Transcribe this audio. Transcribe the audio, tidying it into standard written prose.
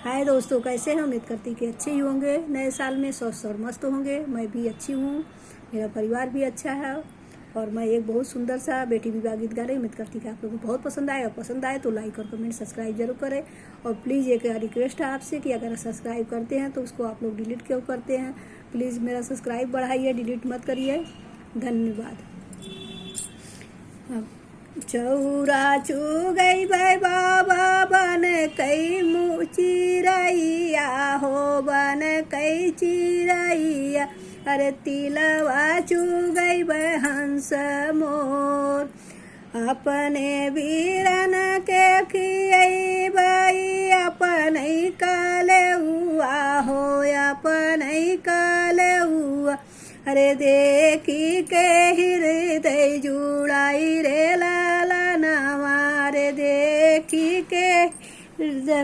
हाय दोस्तों, कैसे हैं? उम्मीद करती कि अच्छे ही होंगे। नए साल में स्वस्थ और मस्त होंगे। मैं भी अच्छी हूँ, मेरा परिवार भी अच्छा है और मैं एक बहुत सुंदर सा बेटी विवाह गीत गा रही हूँ। उम्मीद करती कि आप लोगों को बहुत पसंद आए, और पसंद आए तो लाइक और कमेंट सब्सक्राइब जरूर करें। और प्लीज़ एक रिक्वेस्ट है आपसे कि अगर सब्सक्राइब करते हैं तो उसको आप लोग डिलीट क्यों करते हैं। प्लीज़ मेरा सब्सक्राइब बढ़ाइए, डिलीट मत करिए। धन्यवाद। चौरा चू गई भाई बाबा बन कई चिरैया हो, बन कई चिरैया। अरे तिलवा चू गई भाई हंस मोर, अपने वीरन के खियै भाई अपने काले हुआ हो, अपने काले हुआ। अरे देखी के हृदय जुड़ाई रे लाला नवा, रे देखी के हृदय